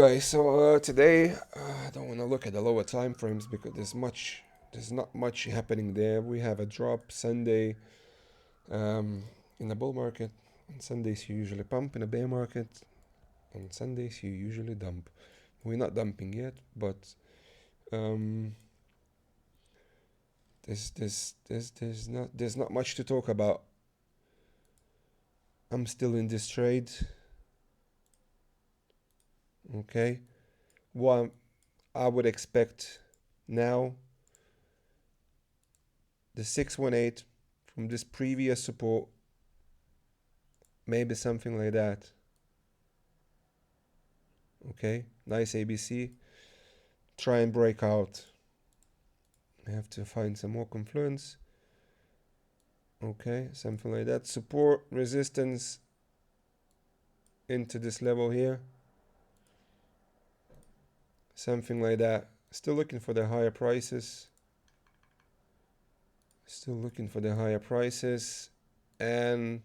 Guys, so today I don't want to look at the lower time frames because there's not much happening there. We have a drop Sunday in the bull market. On Sundays you usually pump. In the bear market, on Sundays you usually dump. We're not dumping yet, but um, there's not much to talk about. I'm still in this trade. Okay, what I would expect now, the 618 from this previous support, maybe something like that. Okay, nice ABC. Try and break out. I have to find some more confluence. Okay, something like that. Support, resistance into this level here. Something like that. Still looking for the higher prices. Still looking for the higher prices. And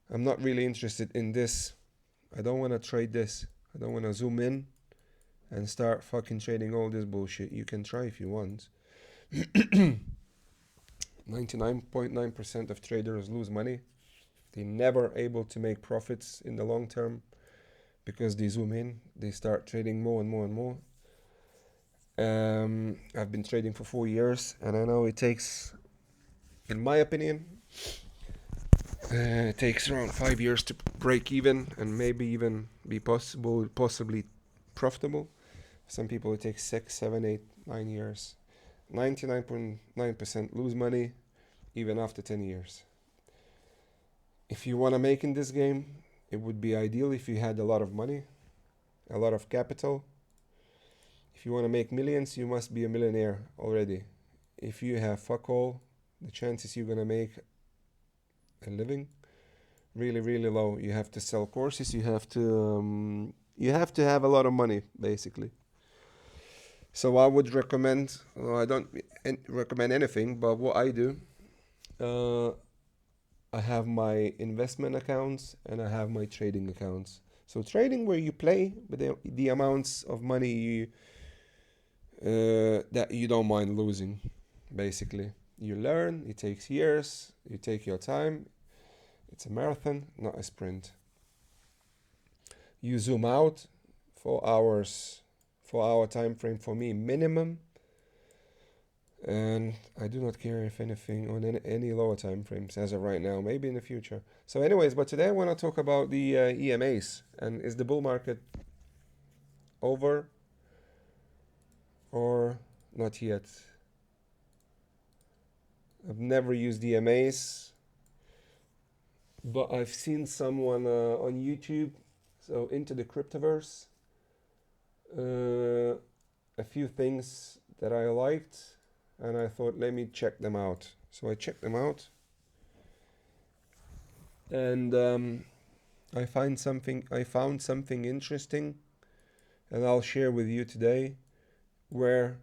I'm not really interested in this. I don't want to trade this. I don't want to zoom in and start fucking trading all this bullshit. You can try if you want. 99.9% of traders lose money. They're never able to make profits in the long term because they zoom in. They start trading more and more and more. I've been trading for 4 years, and I know it takes, in my opinion, it takes around 5 years to break even and maybe even be possibly profitable. Some people it takes 6, 7, 8, 9 years. 99.9% lose money even after 10 years. If you want to make in this game, it would be ideal if you had a lot of money, a lot of capital. If you want to make millions, you must be a millionaire already. If you have fuck all, the chances you're going to make a living really, really low. You have to sell courses. You have to have a lot of money, basically. So I would recommend. I don't recommend anything, but what I do, I have my investment accounts and I have my trading accounts. So trading where you play with the amounts of money that you don't mind losing, basically. You learn. It takes years. You take your time. It's a marathon, not a sprint. You zoom out 4 hours, 4 hour time frame for me minimum, and I do not care if anything on any lower time frames as of right now, maybe in the future. So anyways, but today I want to talk about the EMAs, and is the bull market over or not yet? I've never used EMAs, but I've seen someone on YouTube, so into the cryptoverse, a few things that I liked, and I thought, let me check them out. So I checked them out, and I found something interesting, and I'll share with you today, where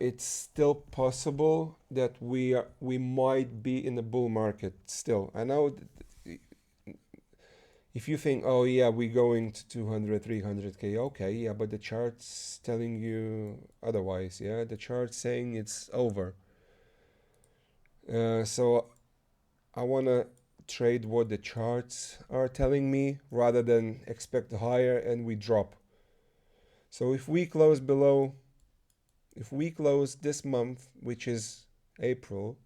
it's still possible that we might be in a bull market still. I know if you think, oh yeah, we're going to 200, 300k, okay, yeah, but the chart's telling you otherwise. Yeah, the chart's saying it's over. So I want to trade what the charts are telling me rather than expect higher and we drop. So if we close this month, which is April,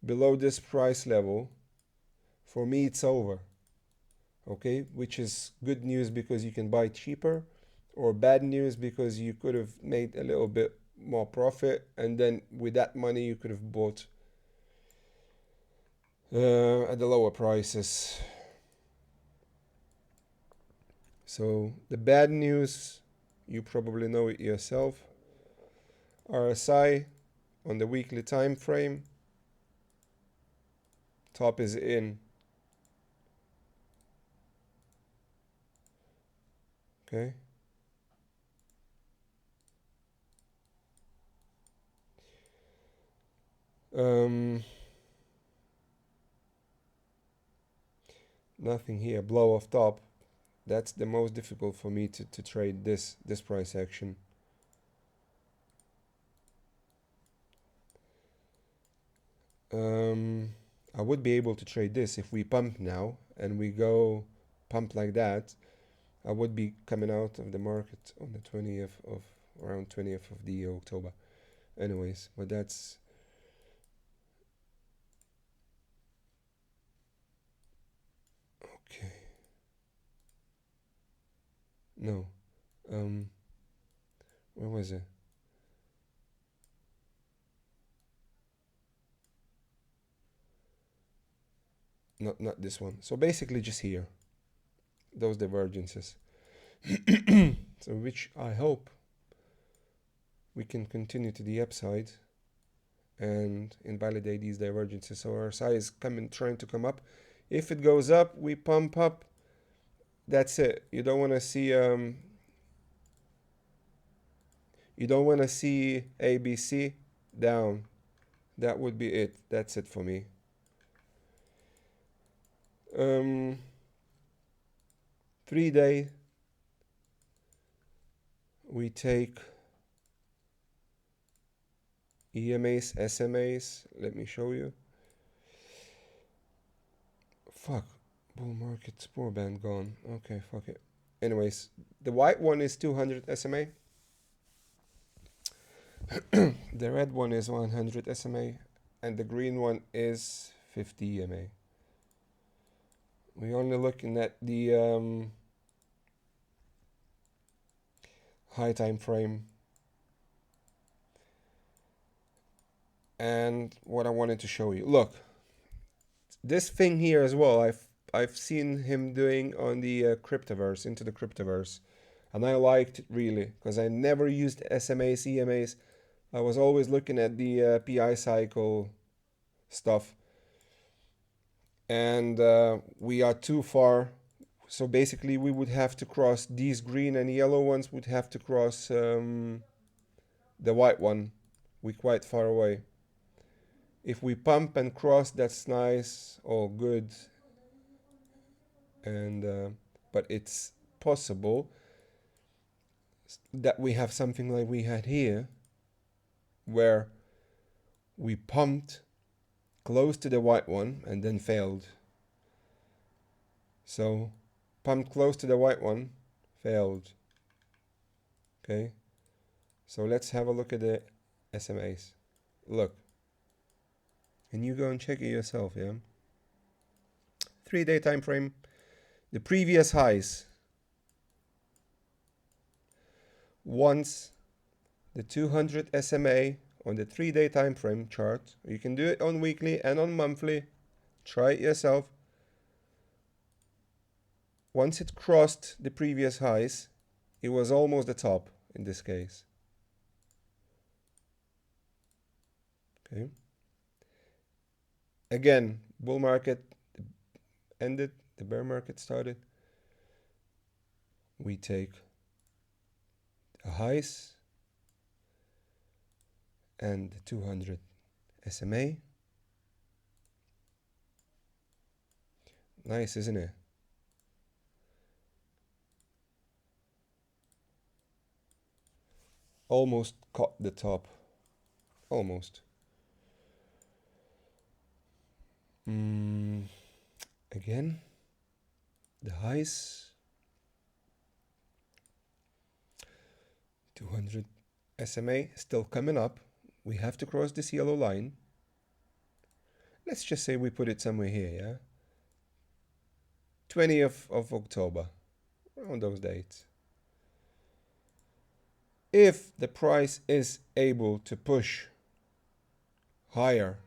below this price level, for me it's over. Okay, which is good news because you can buy cheaper, or bad news because you could have made a little bit more profit, and then with that money you could have bought at the lower prices. So the bad news, you probably know it yourself. RSI on the weekly time frame, top is in. Okay. Nothing here. Blow off top. That's the most difficult for me to trade this price action. I would be able to trade this if we pump now and we go pump like that. I would be coming out of the market on the 20th of around 20th of the October. Anyways, but that's okay. No, where was it? Not this one. So basically just here, those divergences. So which I hope we can continue to the upside and invalidate these divergences. So our RSI is trying to come up. If it goes up, we pump up. That's it. You don't want to see ABC down. That would be it. That's it for me. 3-day, we take EMAs, SMAs. Let me show you. Fuck, bull market, spore band gone. Okay, fuck it. Anyways, the white one is 200 SMA. The red one is 100 SMA, and the green one is 50 EMA. We're only looking at the high time frame. And what I wanted to show you, look, this thing here as well, I've seen him doing on the cryptoverse, into the cryptoverse, and I liked it really because I never used SMAs, EMAs. I was always looking at the PI cycle stuff, and we are too far. So basically we would have to cross these green and yellow ones, would have to cross the white one. We're quite far away. If we pump and cross, that's nice, all good. And but it's possible that we have something like we had here, where we pumped close to the white one and then failed. So pumped close to the white one, failed. Okay, so let's have a look at the SMAs. Look, and you go and check it yourself, yeah? 3-day time frame. The previous highs, once the 200 SMA on the 3-day time frame chart, you can do it on weekly and on monthly, try it yourself. Once it crossed the previous highs, it was almost the top in this case. Okay. Again, bull market ended, the bear market started. We take the highs and the 200 SMA. Nice, isn't it? Almost caught the top. Almost. Again, the highs, 200 SMA still coming up. We have to cross this yellow line. Let's just say we put it somewhere here, yeah? 20th of October, around those dates. If the price is able to push higher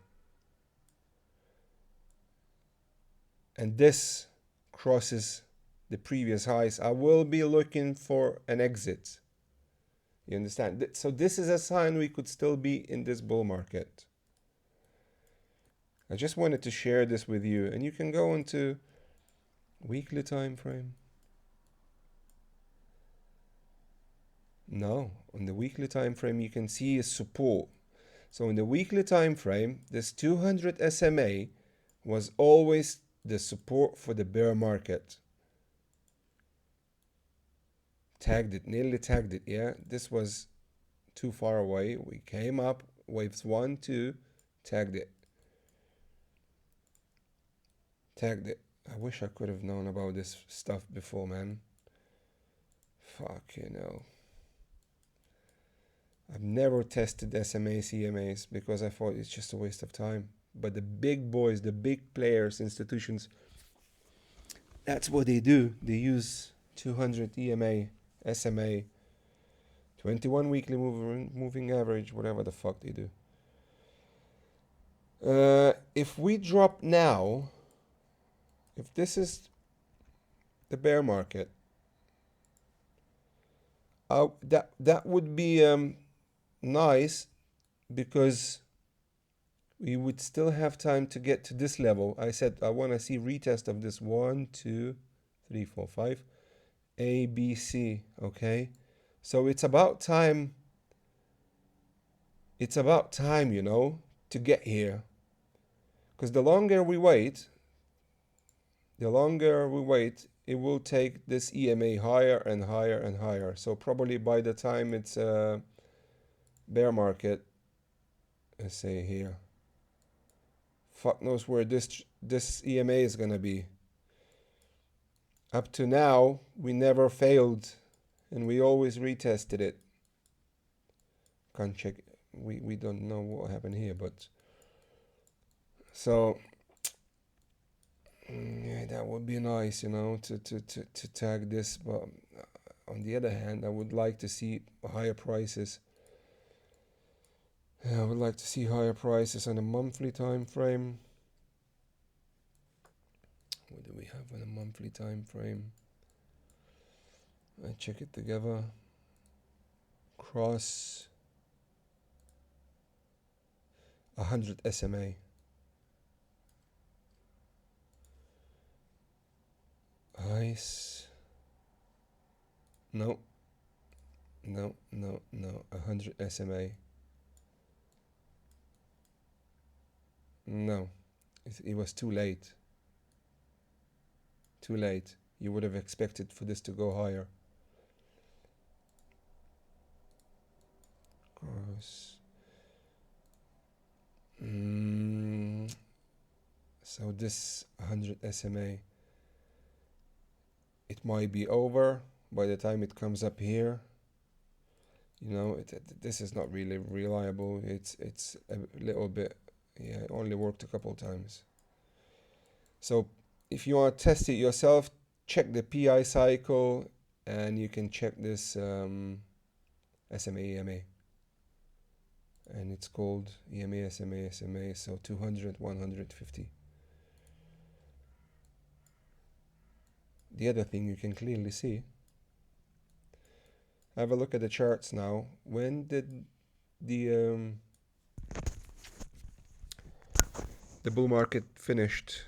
and this crosses the previous highs, I will be looking for an exit. You understand? So this is a sign we could still be in this bull market. I just wanted to share this with you, and you can go into weekly time frame. No, on the weekly time frame you can see a support. So in the weekly time frame, this 200 SMA was always the support for the bear market. Tagged it, nearly tagged it. Yeah, this was too far away. We came up, waves 1, 2, tagged it. Tagged it. I wish I could have known about this stuff before, man. Fuck, you know. I've never tested SMA, CMAs because I thought it's just a waste of time. But the big boys, the big players, institutions, that's what they do. They use 200 EMA, SMA, 21 weekly moving average, whatever the fuck they do. If we drop now, if this is the bear market, that would be nice, because we would still have time to get to this level. I said I want to see retest of this 1, 2, 3, 4, 5, A, B, C. Okay, so it's about time. It's about time, you know, to get here. Because the longer we wait, it will take this EMA higher and higher and higher. So probably by the time it's bear market, let's say here, fuck knows where this EMA is gonna be. Up to now, we never failed, and we always retested it. Can't check. We don't know what happened here, but so yeah, that would be nice, you know, to tag this. But on the other hand, I would like to see higher prices. I would like to see higher prices on a monthly time frame. What do we have on a monthly time frame? I check it together. Cross 100 SMA. Ice. No. 100 SMA. No, it was too late. Too late. You would have expected for this to go higher. Cross. So this 100 SMA, it might be over by the time it comes up here. You know, this is not really reliable. It's a little bit. Yeah, it only worked a couple times. So if you want to test it yourself, check the PI cycle, and you can check this SMA EMA. And it's called EMA SMA, so 200, 150. The other thing you can clearly see, have a look at the charts now. When did the bull market finished?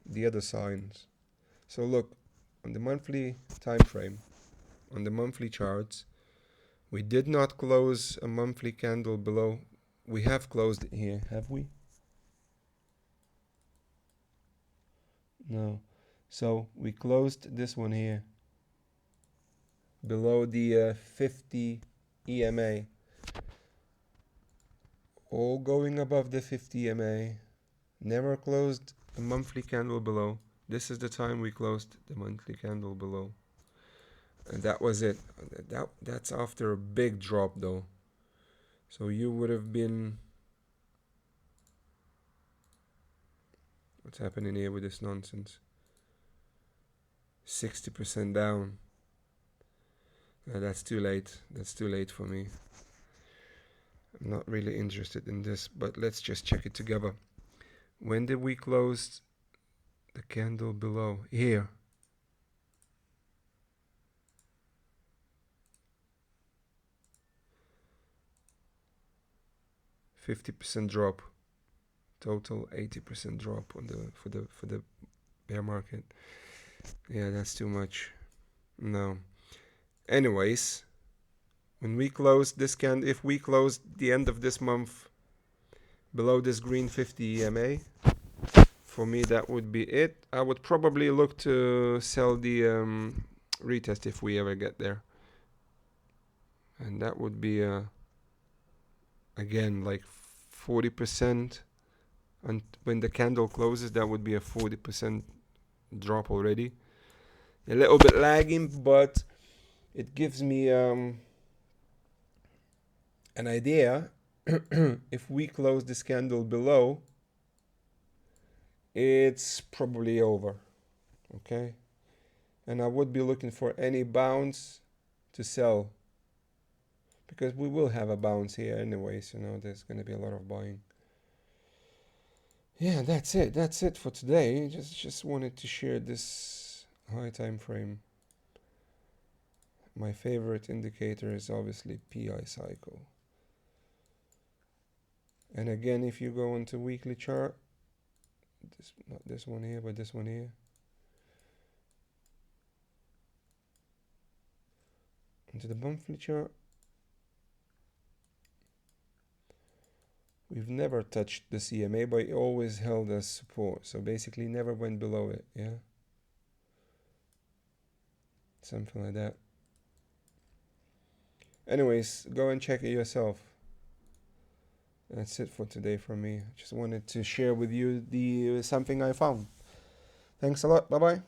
The other signs. So look, on the monthly time frame, on the monthly charts, we did not close a monthly candle below. We have closed it here, have we? No. So we closed this one here below the 50 EMA. All going above the 50 EMA. Never closed a monthly candle below. This is the time we closed the monthly candle below. And that was it. That's after a big drop though. So you would have been... What's happening here with this nonsense? 60% down. That's too late. That's too late for me. I'm not really interested in this, but let's just check it together. When did we close the candle below? Here. %50 drop. Total 80% drop on for the bear market. Yeah, that's too much. No. Anyways, when we close this candle, if we close the end of this month below this green 50 EMA, for me, that would be it. I would probably look to sell the retest if we ever get there. And that would be, again, like 40%. And when the candle closes, that would be a 40% drop already. A little bit lagging, but it gives me an idea. If we close this candle below, it's probably over. Okay, and I would be looking for any bounce to sell, because we will have a bounce here anyways. You know, there's going to be a lot of buying. Yeah, that's it for today. Just wanted to share this high time frame. My favorite indicator is obviously PI cycle. And again, if you go into weekly chart, not this one here, but this one here, into the monthly chart, we've never touched the CMA, but it always held as support. So basically never went below it, yeah? Something like that. Anyways, go and check it yourself. That's it for today from me. Just wanted to share with you something I found. Thanks a lot. Bye-bye.